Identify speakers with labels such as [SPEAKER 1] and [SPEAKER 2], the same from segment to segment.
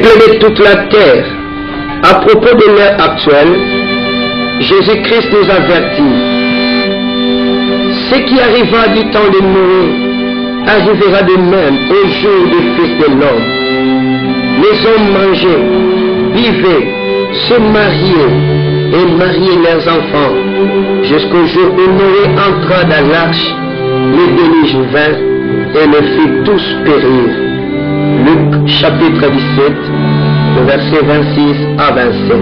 [SPEAKER 1] Peuple de toute la terre, à propos de l'ère actuelle, Jésus-Christ nous avertit. Ce qui arriva du temps de Noé arrivera de même au jour du Fils de l'homme. Les hommes mangeaient, vivaient, se mariaient et mariaient leurs enfants, jusqu'au jour où Noé entra dans l'arche, le déluge vint et les fit tous périr. Luc chapitre 17, versets 26 à 27.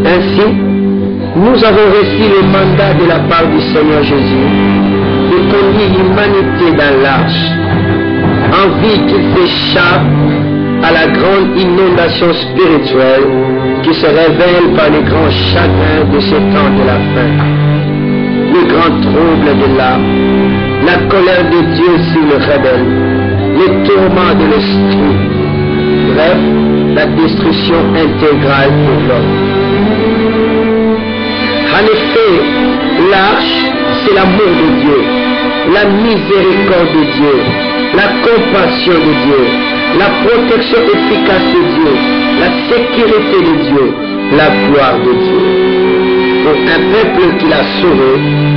[SPEAKER 1] Ainsi, nous avons reçu le mandat de la part du Seigneur Jésus de conduire l'humanité dans l'arche, en vue qu'ils échappent à la grande inondation spirituelle qui se révèle par les grands chagrins de ce temps de la fin, le grand trouble de l'âme, la colère de Dieu sur le rebelle, les tourments de l'esprit, bref, la destruction intégrale de l'homme. En effet, l'arche, c'est l'amour de Dieu, la miséricorde de Dieu, la compassion de Dieu, la protection efficace de Dieu, la sécurité de Dieu, la gloire de Dieu. Pour un peuple qu'il a sauvé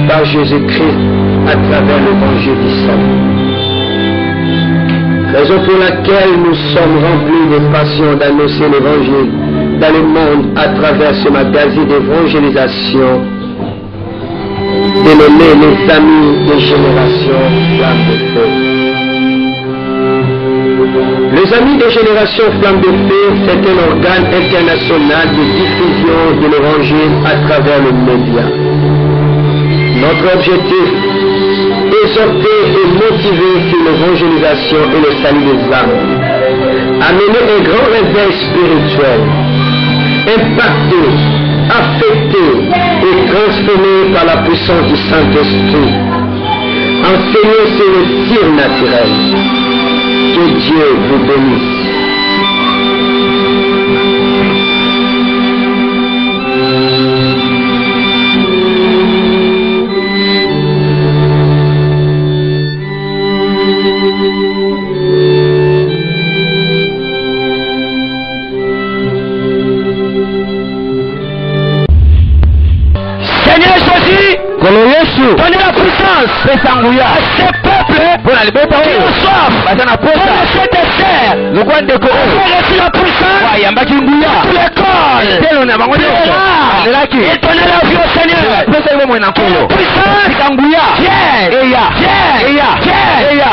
[SPEAKER 1] par Jésus-Christ à travers l'évangile du salut. Raison pour laquelle nous sommes remplis de passion d'annoncer l'évangile dans le monde à travers ce magazine d'évangélisation dénommé les Amis de Génération Flamme de Feu. Les Amis de Génération Flamme de Feu, c'est un organe international de diffusion de l'évangile à travers le média. Notre objectif, exhorter et motiver sur l'évangélisation et le salut des âmes, amener un grand réveil spirituel, impacté, affecté et transformé par la puissance du Saint-Esprit, enseigner sur le surnaturel. Que Dieu vous bénisse.
[SPEAKER 2] Donnez la puissance à ces peuples qui ont soif pour ce dessert. Donnez la puissance à toute l'école. Et donnez la vie au Seigneur. Puissance. Viens.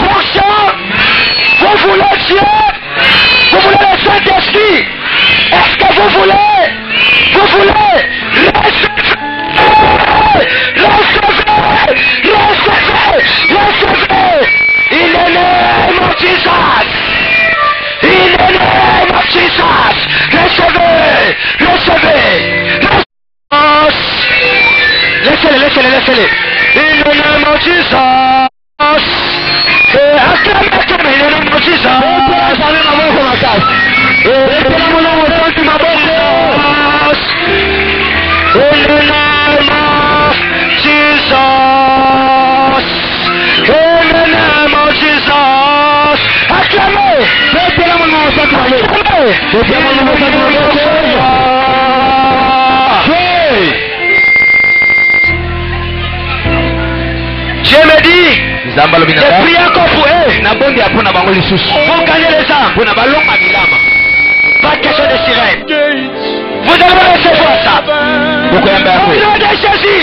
[SPEAKER 2] Fonction. Vous voulez Dieu. Vous voulez le Saint-Esprit. Est-ce que vous voulez recevez in the name of Jesus. In the name of Jesus. Recevez. Laissez-les. In the name of Jesus. Acclamez in the name of Jesus. Dieu me dit, j'ai prié encore pour eux. Pour gagner les âmes. Pas de question de sirène. Vous allez recevoir ça. Au nom de Jésus.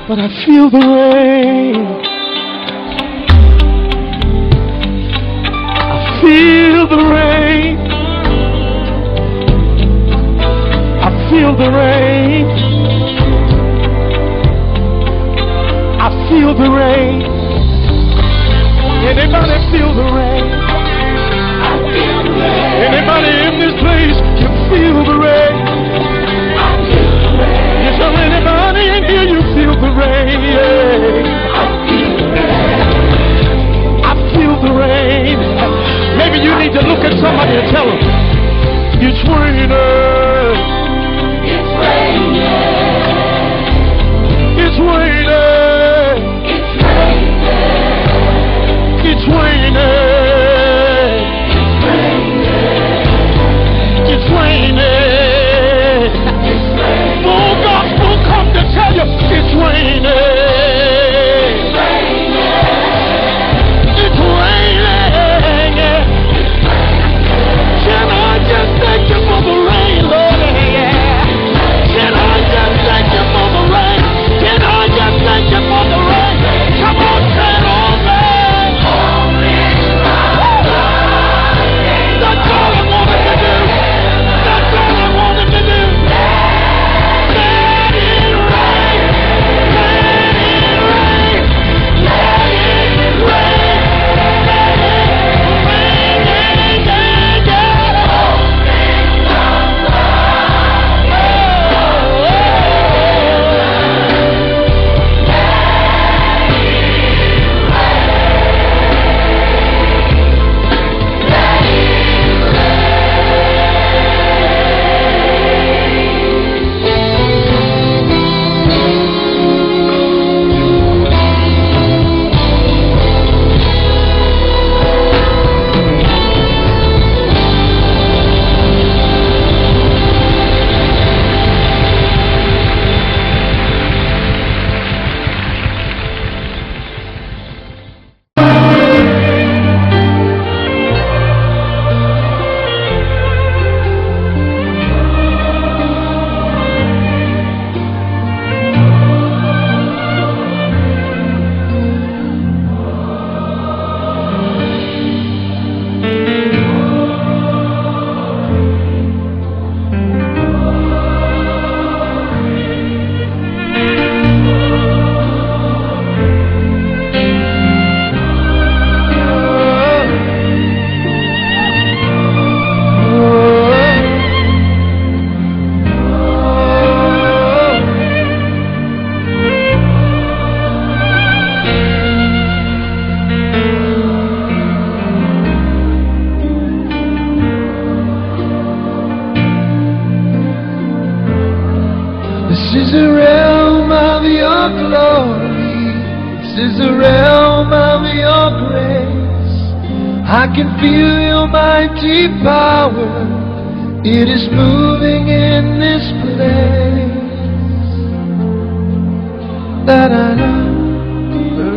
[SPEAKER 3] but I feel the rain. I feel the rain. I feel the rain. I feel the rain. Anybody feel the rain? I feel the rain. Anybody in this place can feel the rain? I feel the rain. Is there anybody in here you feel the rain? Yeah. I feel the rain. I feel the rain. Maybe you need to look at somebody and tell them, it's raining. It's raining. It's raining. It's raining. It's raining. It's raining. Full gospel come to tell you it's raining. It's raining. Can I just thank you for the rain, Lord? Can I just thank you for the rain? Can I just thank you for the rain? Come on, say it all, man. That's all I wanted to do. That's all I wanted to do. Let it rain. Let it rain. Let it rain. Let it This is the realm of your glory. This is the realm of your grace. I can feel your mighty power. It is moving in this place. La da da,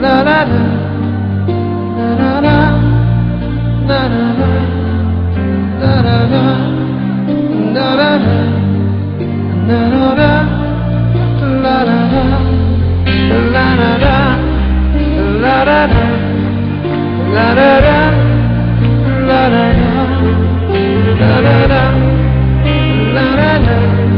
[SPEAKER 3] la da da, la da da, la da da, la da da, la da da, la da da. La da da, la da da, la da da, la da da, la da da, la da da, la da da.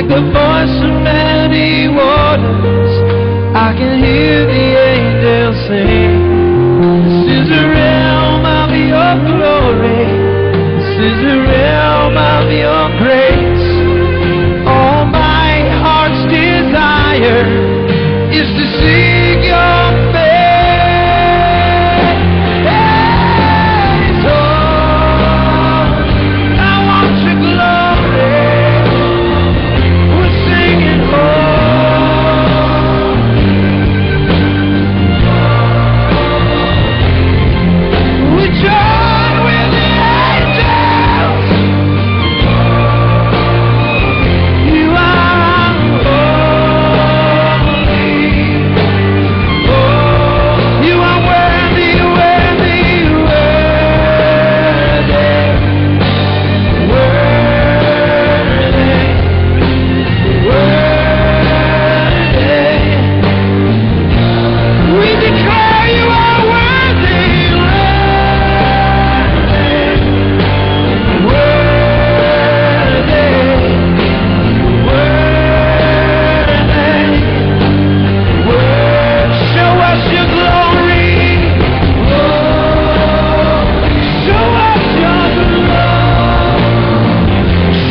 [SPEAKER 3] like the voice of many waters. I can hear the angels sing. This is the realm of your glory. This is the realm of your grace. All my heart's desire is to sing your face. Oh, I want your glory. We're singing we join with the angels. You are holy. Oh, you are worthy, worthy, worthy, worthy, worthy. We declare you are worthy, show us your glory. Show us your glory.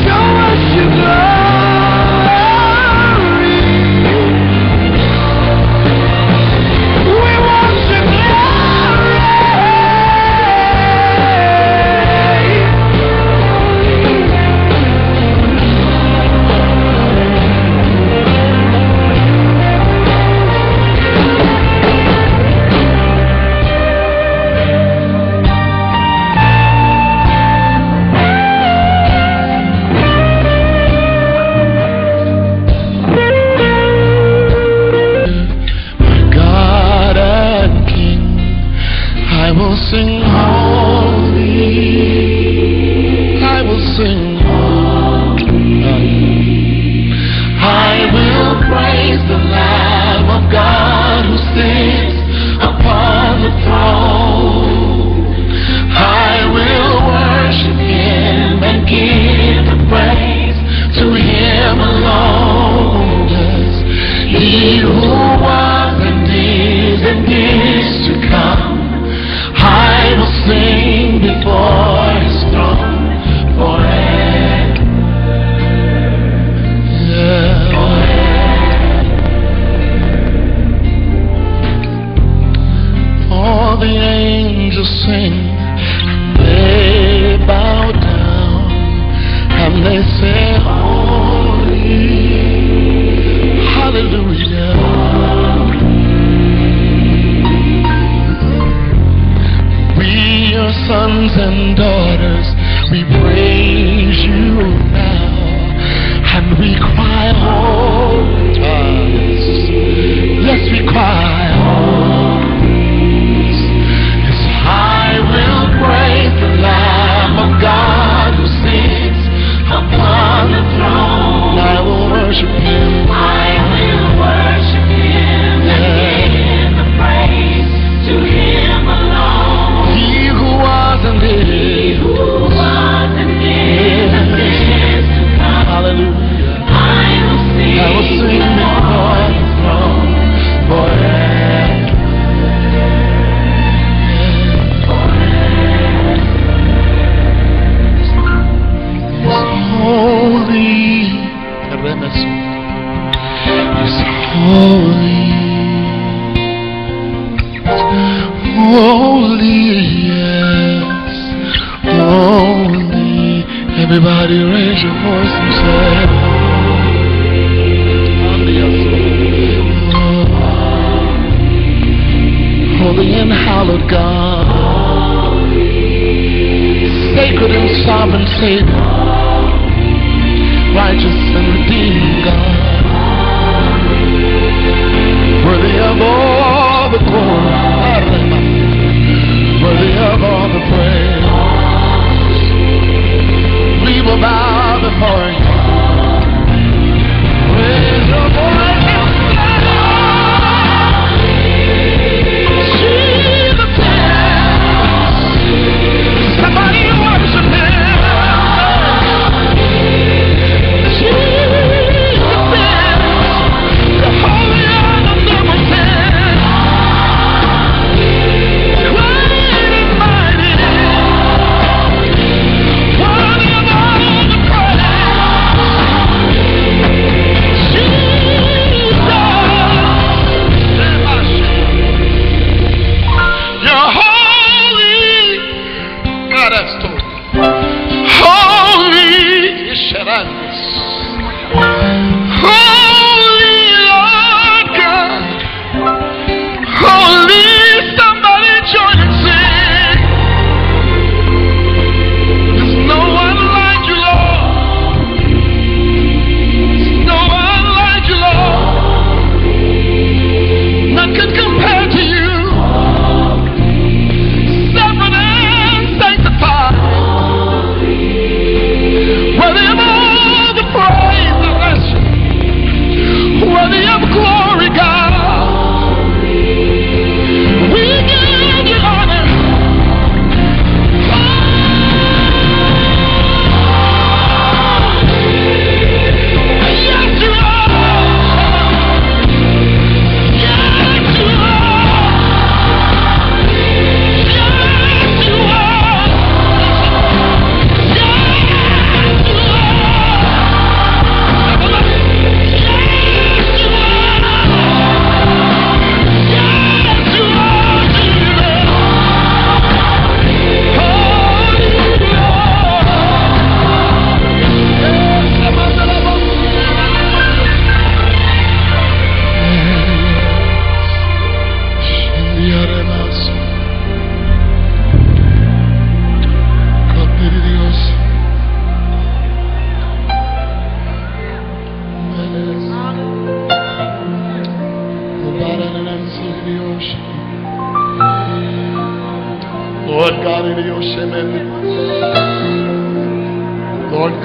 [SPEAKER 3] Show us your glory. We want your glory. God and King, I will sing holy. I will sing holy. I will praise the Lamb of God who sits upon the throne. I will worship Him and give the praise to Him alone. He who was and is to come, I will sing before His throne forever. Yeah. All the angels sing, they bow down and they say, holy, hallelujah. We, your sons and daughters, we praise you now, and we cry, holy. Yes, we cry, holy. Yes, I will praise the Lamb of God who sits upon the throne. I will worship Him. I will worship Him and give the praise to Him alone. He who was and is and is to come. Hallelujah. I will sing before His throne forever. Holy, is holy, holy, yes, holy. Everybody raise your voice and say, holy and hallowed God, sacred and sovereign Savior, righteous and redeeming God, worthy of all the glory, worthy of all the praise. We will bow before You. Raise your voice. Somebody worship Him.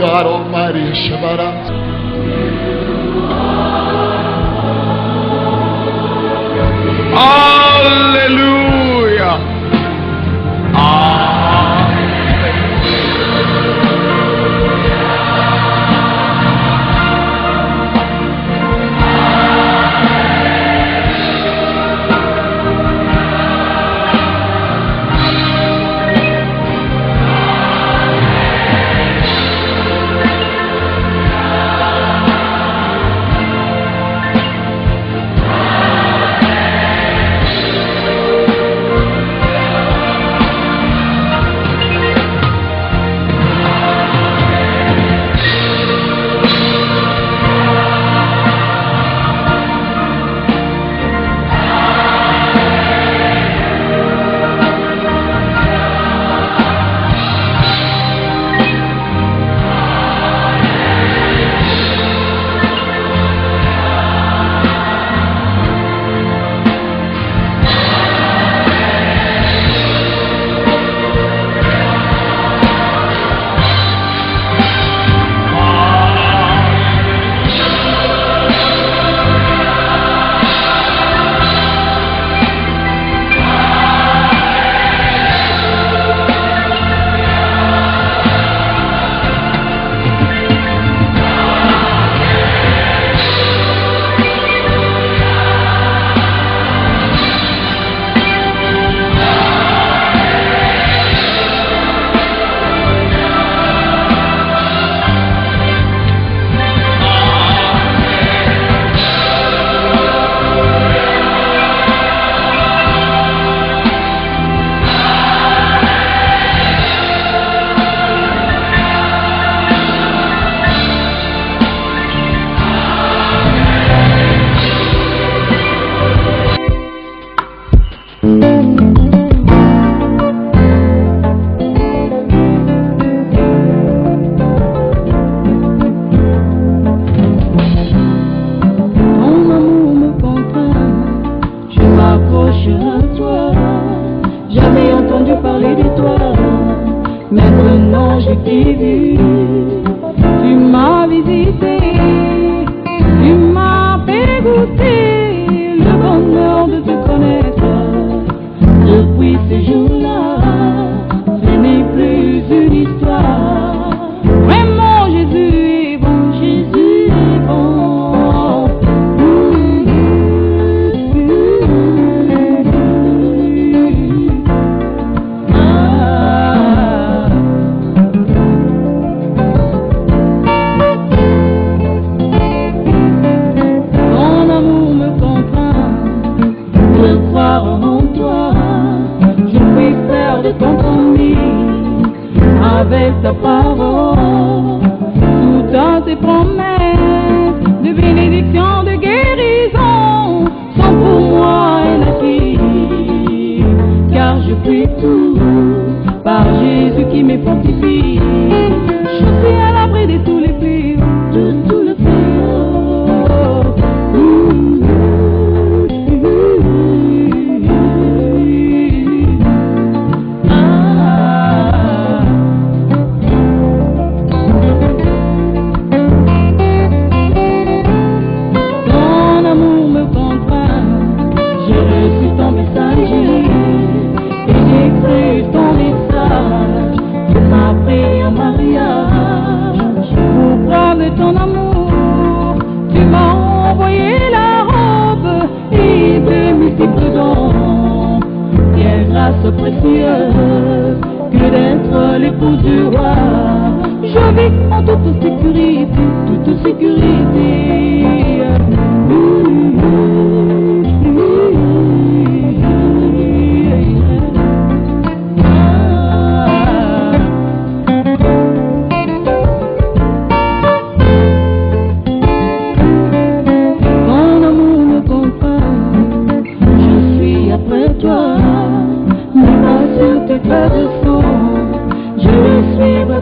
[SPEAKER 4] God Almighty. Shabbat.
[SPEAKER 3] Hallelujah.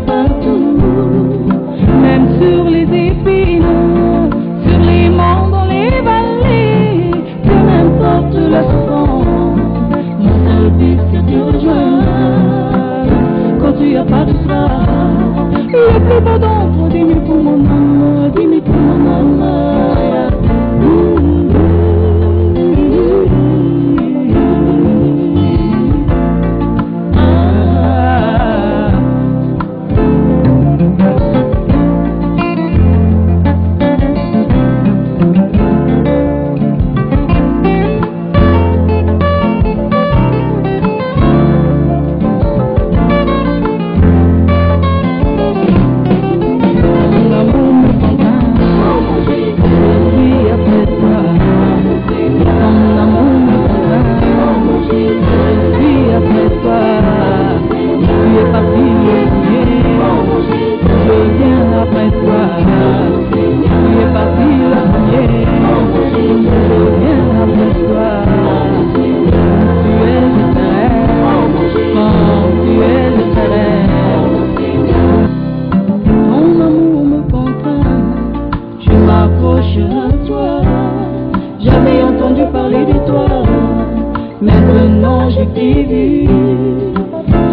[SPEAKER 5] Partout, même sur les épines, sur les
[SPEAKER 3] je t'ai vu,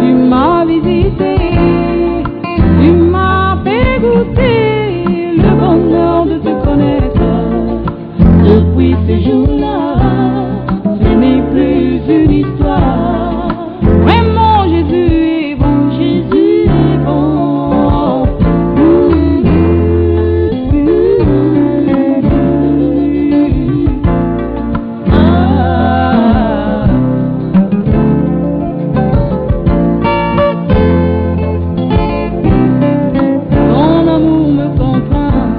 [SPEAKER 3] tu m'as visité, tu m'as fait goûter le bonheur de te connaître. Depuis ce jour-là, ce n'est plus une histoire. Vraiment, Jésus est bon, Jésus est bon. Ton amour me contraint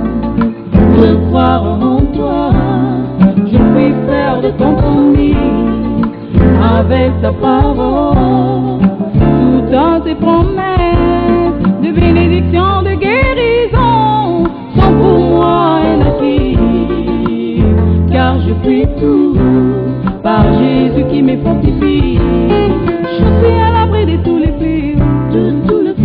[SPEAKER 3] de croire en toi. Je préfère de ton promis avec ta parole, toutes tes promesses de bénédiction, de guérison sont pour moi un acquis, car je puis tout par Jésus qui me fortifie. Je suis à l'abri de tous les fléaux, de tous les fléaux.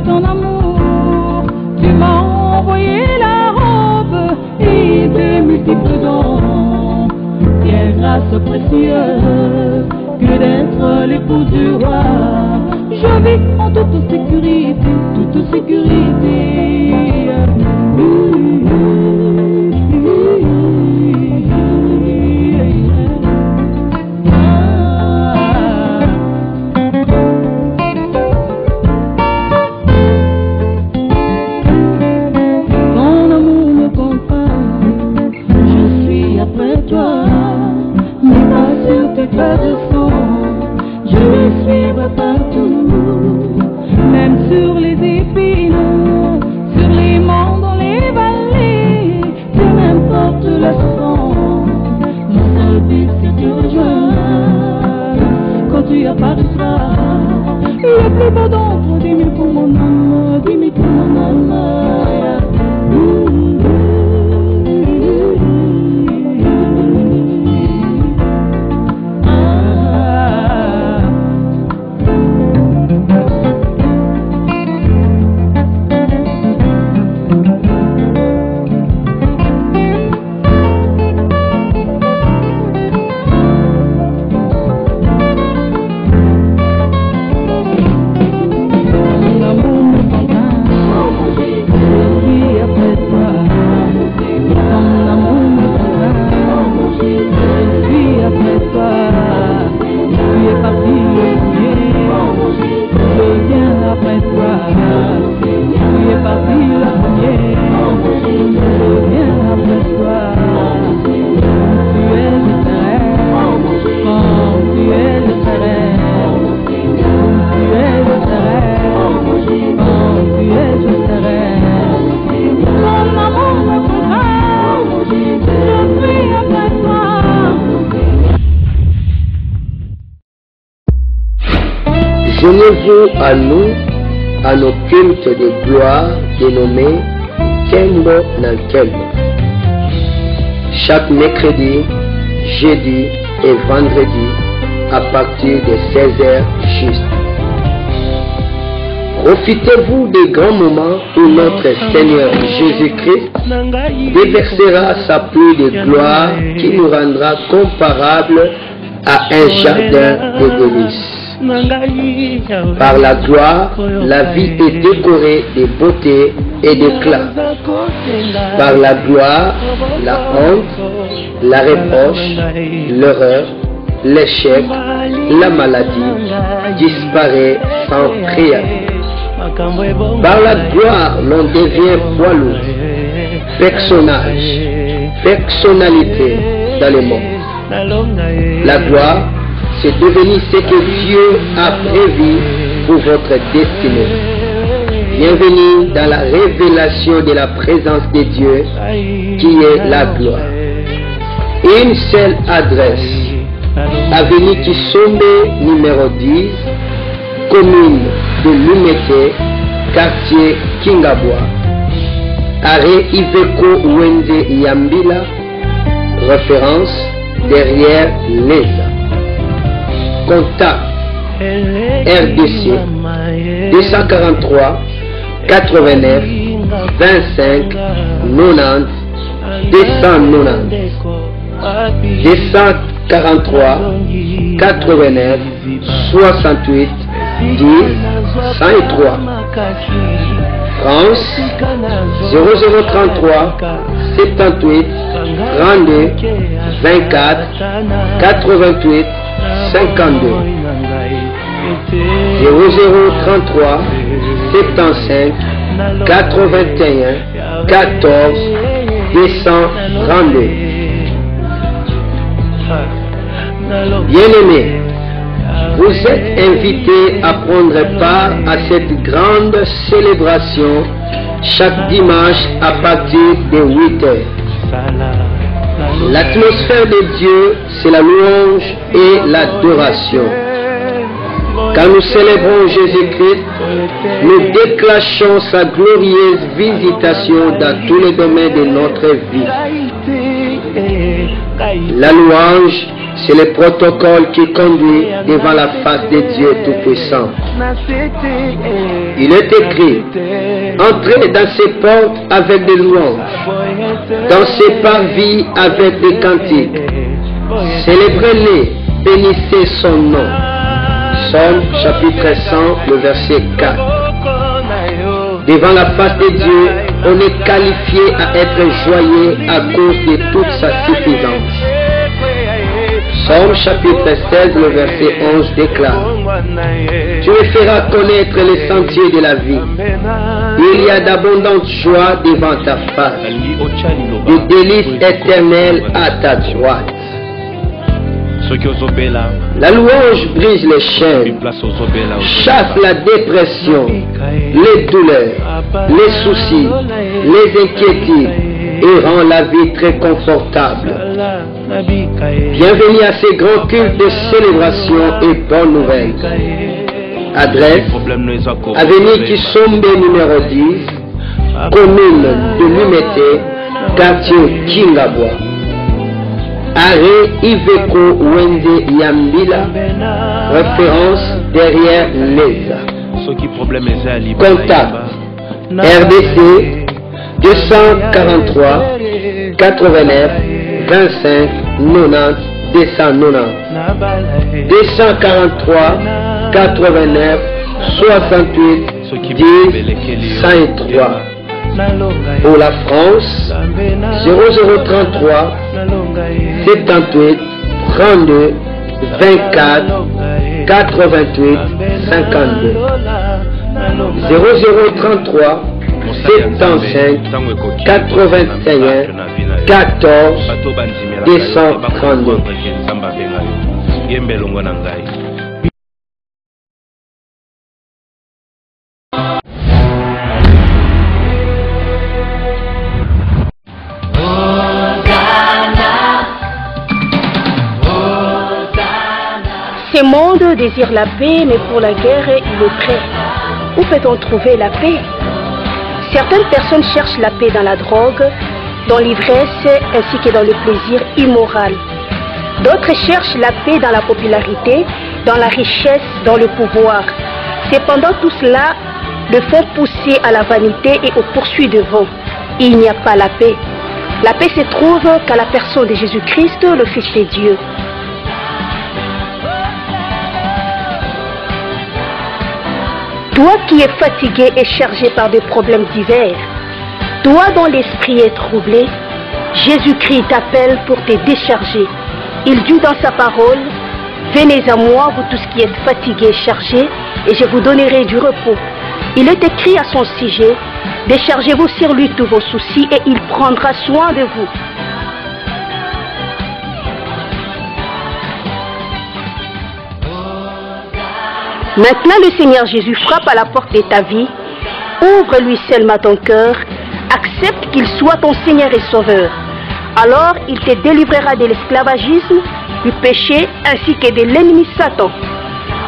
[SPEAKER 3] Ton amour, tu m'as envoyé la robe et de multiples dons. Quelle grâce précieuse que d'être l'épouse du roi. Je vis en toute sécurité, toute sécurité. Je vais suivre partout, même sur les épines, sur les monts, dans les vallées, peu m'importe la souffrance. Mon seul but c'est de rejoindre quand tu apparaîtras. Le plus beau d'entre 10 000 pour mon âme, 10 000 pour mon âme.
[SPEAKER 1] Joignez-vous à nous, à nos cultes de gloire dénommés Kembo Nankembo. Chaque mercredi, jeudi et vendredi à partir de 16h juste. Profitez-vous des grands moments où notre Seigneur Jésus-Christ déversera sa pluie de gloire qui nous rendra comparables à un jardin de délices. Par la gloire, la vie est décorée de beauté et d'éclat. Par la gloire, la honte, la reproche, l'erreur, l'échec, la maladie disparaît sans préavis. Par la gloire, l'on devient poids lourd, personnage, personnalité dans le monde. La gloire, c'est devenir ce que Dieu a prévu pour votre destinée. Bienvenue dans la révélation de la présence de Dieu qui est la gloire. Une seule adresse, avenue Kisombe numéro 10, commune de Lumete, quartier Kingabwa, arrêt Iveco Wende Yambila, référence derrière l'ESA. Contact RDC 243 89 25 90 290 243 89 68 10 103. France 0033 78 32 24 88 52. 0033 75 81 14 232. Bien-aimés, vous êtes invités à prendre part à cette grande célébration chaque dimanche à partir de 8 heures. L'atmosphère de Dieu, c'est la louange et l'adoration. Quand nous célébrons Jésus-Christ, nous déclenchons sa glorieuse visitation dans tous les domaines de notre vie. La louange, c'est le protocole qui conduit devant la face de Dieu Tout-Puissant. Il est écrit, entrez dans ses portes avec des louanges, dans ses parvis avec des cantiques. Célébrez-les, bénissez son nom. Psaume chapitre 100, le verset 4. Devant la face de Dieu, on est qualifié à être joyeux à cause de toute sa suffisance. Psaume chapitre 16, le verset 11 déclare: Tu me feras connaître les sentiers de la vie. Il y a d'abondantes joies devant ta face, des délices éternelles à ta droite. La louange brise les chaînes, chasse la dépression, les douleurs, les soucis, les inquiétudes et rend la vie très confortable. Bienvenue à ces grands cultes de célébration et bonnes nouvelles. Adresse: Avenue Kisombe numéro 10, commune de Lumete, quartier Kingabwa. Arrêt Iveco Wende Yambila, référence derrière l'ESA. Contact RDC 243 89 25 90 290 243 89 68 10 103. Pour la France 0033 78 32 24 88 52. 0033 75 81 14 232.
[SPEAKER 5] Ce monde désire la paix, mais pour la guerre, il est prêt. Où peut-on trouver la paix? Certaines personnes cherchent la paix dans la drogue, dans l'ivresse, ainsi que dans le plaisir immoral. D'autres cherchent la paix dans la popularité, dans la richesse, dans le pouvoir. Cependant, tout cela le font pousser à la vanité et aux poursuites de vent. Il n'y a pas la paix. La paix se trouve qu'à la personne de Jésus-Christ, le Fils de Dieu. Toi qui es fatigué et chargé par des problèmes divers, toi dont l'esprit est troublé, Jésus-Christ t'appelle pour te décharger. Il dit dans sa parole: venez à moi, vous tous qui êtes fatigués et chargés, et je vous donnerai du repos. Il est écrit à son sujet: déchargez-vous sur lui tous vos soucis et il prendra soin de vous. Maintenant, le Seigneur Jésus frappe à la porte de ta vie. Ouvre-lui seulement ton cœur. Accepte qu'il soit ton Seigneur et Sauveur. Alors, il te délivrera de l'esclavagisme, du péché, ainsi que de l'ennemi Satan.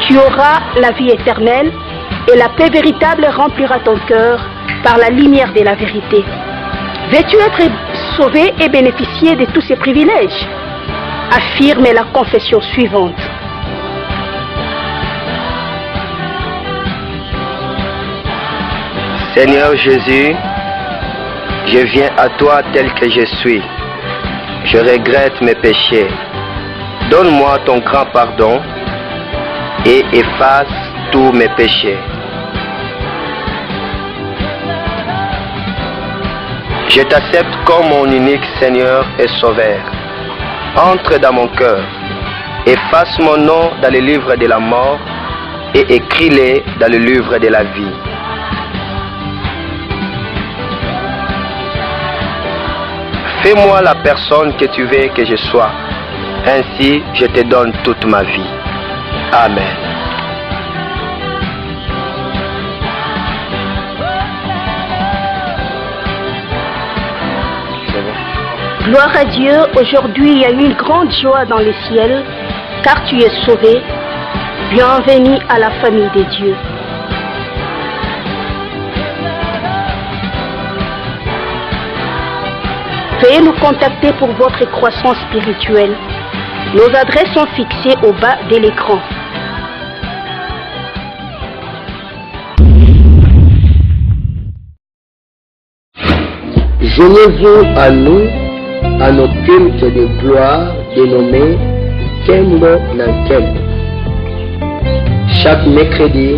[SPEAKER 5] Tu auras la vie éternelle et la paix véritable remplira ton cœur par la lumière de la vérité. Veux-tu être sauvé et bénéficier de tous ces privilèges? Affirme la confession suivante.
[SPEAKER 1] Seigneur Jésus, je viens à toi tel que je suis. Je regrette mes péchés. Donne-moi ton grand pardon et efface tous mes péchés. Je t'accepte comme mon unique Seigneur et Sauveur. Entre dans mon cœur, efface mon nom dans le livre de la mort et écris-le dans le livre de la vie. Fais-moi la personne que tu veux que je sois. Ainsi, je te donne toute ma vie. Amen.
[SPEAKER 5] Gloire à Dieu, aujourd'hui il y a eu une grande joie dans les ciels, car tu es sauvé. Bienvenue à la famille des dieux. Veuillez nous contacter pour votre croissance spirituelle. Nos adresses sont fixées au bas de l'écran.
[SPEAKER 1] Joignez-vous à nous, à nos cultes de gloire dénommés Kembo Nankembo. Chaque mercredi,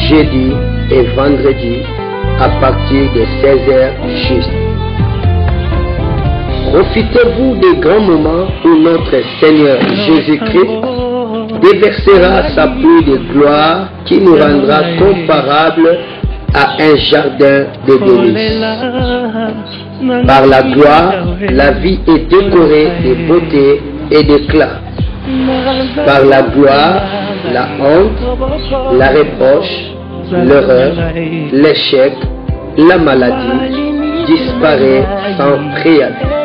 [SPEAKER 1] jeudi et vendredi à partir de 16h juste. Profitez-vous des grands moments où notre Seigneur Jésus-Christ déversera sa pluie de gloire qui nous rendra comparables à un jardin de délices. Par la gloire, la vie est décorée de beauté et d'éclat. Par la gloire, la honte, la reproche, l'erreur, l'échec, la maladie disparaît sans préavis.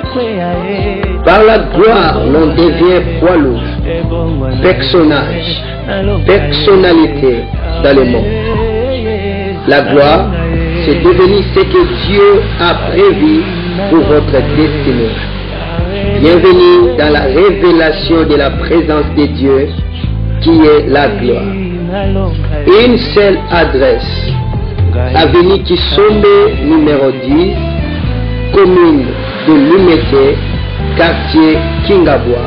[SPEAKER 1] Par la gloire, l'on devient poids lourd, personnage, personnalité dans le monde. La gloire, c'est devenir ce que Dieu a prévu pour votre destinée. Bienvenue dans la révélation de la présence de Dieu qui est la gloire. Une seule adresse, avenue Kisombe numéro 10, commune de Lumete, quartier Kingabwa,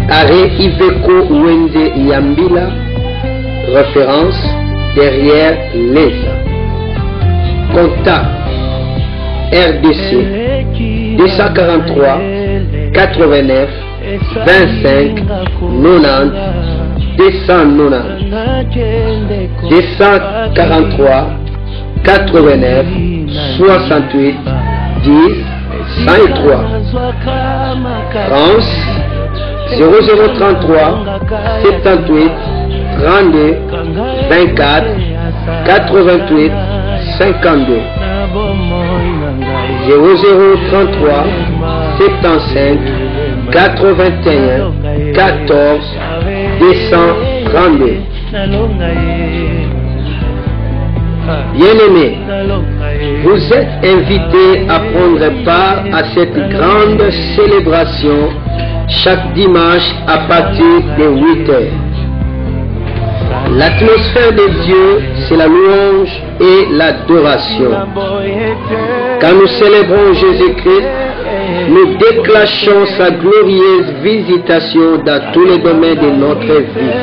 [SPEAKER 1] arrêt Iveco Wende Yambila, référence derrière l'ESA. Contact RDC 243 89 25 90 290 243 89 68 10 103. France 0033 78 32 24 88 52. 0033 75 81 14 232. Bien-aimés, vous êtes invités à prendre part à cette grande célébration chaque dimanche à partir de 8 heures. L'atmosphère de Dieu, c'est la louange et l'adoration. Quand nous célébrons Jésus-Christ, nous déclenchons sa glorieuse visitation dans tous les domaines de notre vie.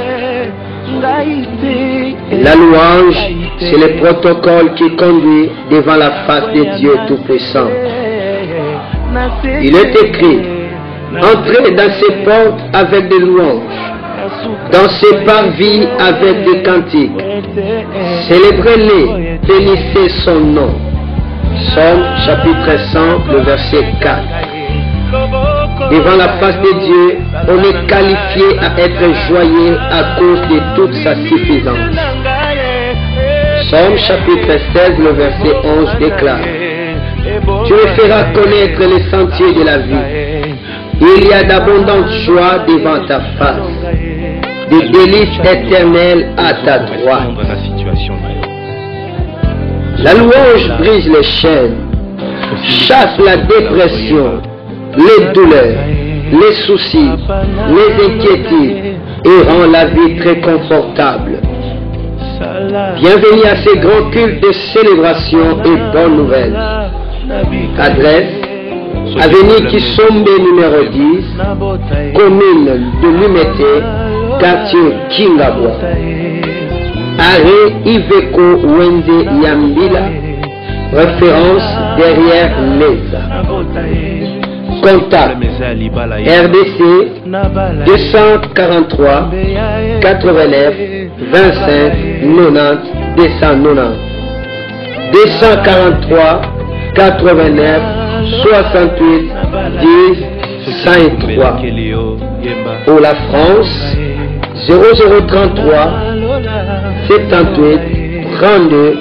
[SPEAKER 1] La louange, c'est le protocole qui conduit devant la face de Dieu Tout-Puissant. Il est écrit, entrez dans ses portes avec des louanges, dans ses parvis avec des cantiques. Célébrez-les, bénissez son nom. Psaume chapitre 100, le verset 4. Devant la face de Dieu, on est qualifié à être joyeux à cause de toute sa suffisance. Psaume chapitre 16, le verset 11 déclare: Tu me feras connaître les sentiers de la vie. Il y a d'abondantes joies devant ta face. des délices éternelles à ta droite. La louange brise les chaînes, chasse la dépression, les douleurs, les soucis, les inquiétudes et rend la vie très confortable. Bienvenue à ces grands cultes de célébration et bonnes nouvelles. Adresse: Avenue Kisombe numéro 10, commune de Lumete, quartier Kingabwa. Arrêt Iveco Wende Yambila, référence derrière Leza. Contact RDC 243 89 25 90 290 243 89 68 10 53. Pour la France 0033 78 32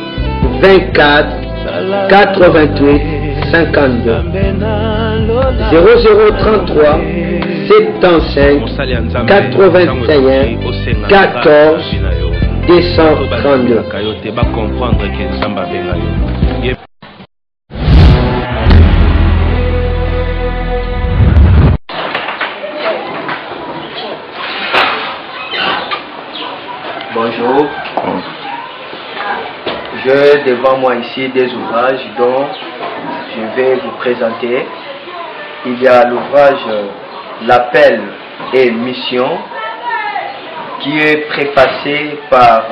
[SPEAKER 1] 24 88 52. 0033 75 81 14 232.
[SPEAKER 6] Bonjour. J'ai devant moi ici des ouvrages dont je vais vous présenter. Il y a l'ouvrage L'appel et mission qui est préfacé par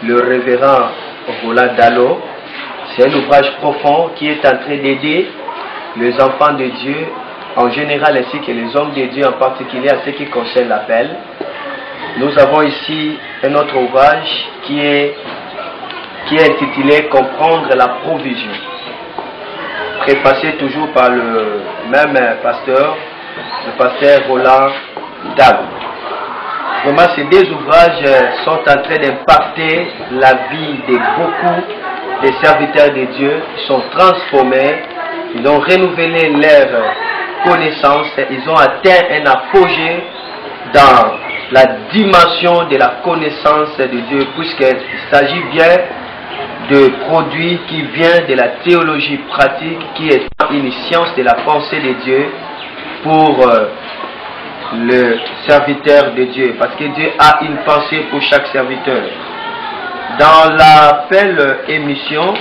[SPEAKER 6] le révérend Roland Dallot. C'est un ouvrage profond qui est en train d'aider les enfants de Dieu en général ainsi que les hommes de Dieu en particulier à ce qui concerne l'appel. Nous avons ici un autre ouvrage qui est intitulé Comprendre la provision, préfacé toujours par le même pasteur, le pasteur Roland Dallot. Vraiment, ces deux ouvrages sont en train d'impacter la vie de beaucoup des serviteurs de Dieu. Ils sont transformés, ils ont renouvelé leur connaissance, ils ont atteint un apogée dans la dimension de la connaissance de Dieu, puisqu'il s'agit bien de produits qui viennent de la théologie pratique, qui est une science de la pensée de Dieu pour le serviteur de Dieu, parce que Dieu a une pensée pour chaque serviteur. Dans l'appel émission,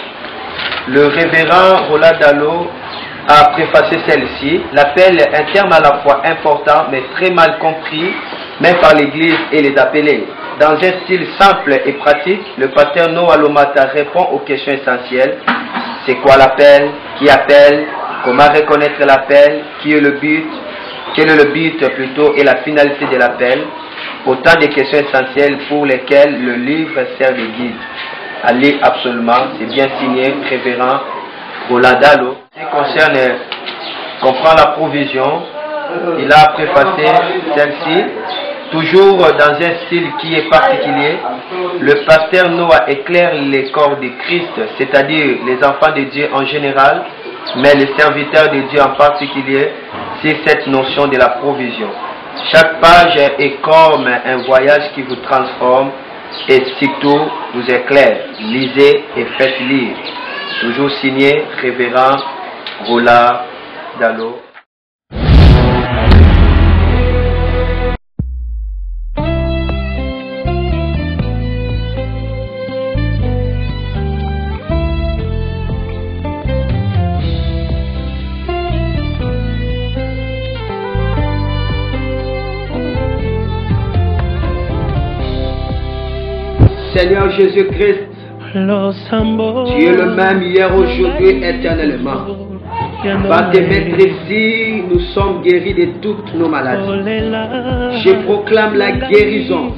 [SPEAKER 6] le révérend Roland Dallot a préfacé celle-ci. L'appel est un terme à la fois important mais très mal compris, même par l'Église et les appelés. Dans un style simple et pratique, le pasteur Noah Lomata répond aux questions essentielles. C'est quoi l'appel? Qui appelle? Comment reconnaître l'appel? Qui est le but? Quel est le but plutôt et la finalité de l'appel? Autant de questions essentielles pour lesquelles le livre sert de guide. Allez absolument, c'est bien signé, révérend Roland Dallot. Ce qui concerne comprendre la provision, il a préfacé celle-ci. Toujours dans un style qui est particulier, le pasteur Noah éclaire les corps de Christ, c'est-à-dire les enfants de Dieu en général, mais les serviteurs de Dieu en particulier, c'est cette notion de la provision. Chaque page est comme un voyage qui vous transforme et surtout vous éclaire. Lisez et faites lire. Toujours signé révérend Roland Dallot.
[SPEAKER 1] Seigneur Jésus-Christ, tu es le même hier, aujourd'hui, éternellement. Par tes maîtrises, nous sommes guéris de toutes nos maladies. Je proclame la guérison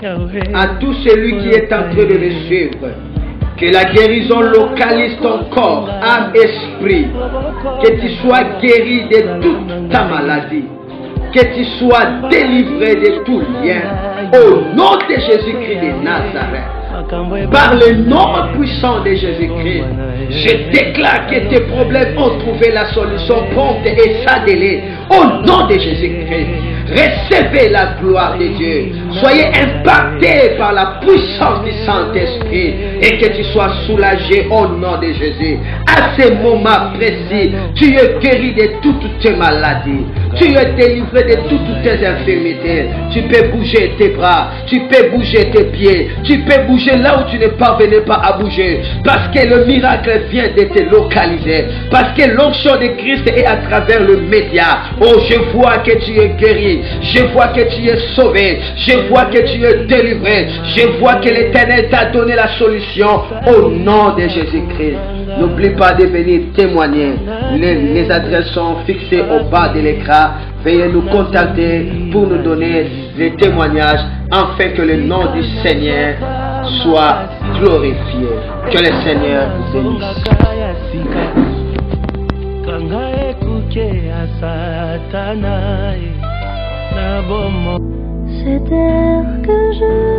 [SPEAKER 1] à tout celui qui est en train de me suivre. Que la guérison localise ton corps, âme, esprit. Que tu sois guéri de toute ta maladie. Que tu sois délivré de tout lien. Au nom de Jésus-Christ de Nazareth. Par le nom puissant de Jésus-Christ, je déclare que tes problèmes ont trouvé la solution prompte et sans délai. Au nom de Jésus-Christ, Recevez la gloire de Dieu. Soyez impactés par la puissance du Saint-Esprit et que tu sois soulagé au nom de Jésus. À ce moment précis, tu es guéri de toutes tes maladies. Tu es délivré de toutes tes infirmités. Tu peux bouger tes bras, tu peux bouger tes pieds, tu peux bouger là où tu ne parvenais pas à bouger. Parce que le miracle vient de te localiser. Parce que l'onction de Christ est à travers le média. Oh, je vois que tu es guéri. Je vois que tu es sauvé. Je vois que tu es délivré. Je vois que l'Éternel t'a donné la solution au nom de Jésus-Christ. N'oublie pas de venir témoigner. Les adresses sont fixées au bas de l'écran. Veuillez nous contacter pour nous donner les témoignages afin que le nom du Seigneur soit glorifié. Que le Seigneur vous bénisse.
[SPEAKER 7] Cette terre que je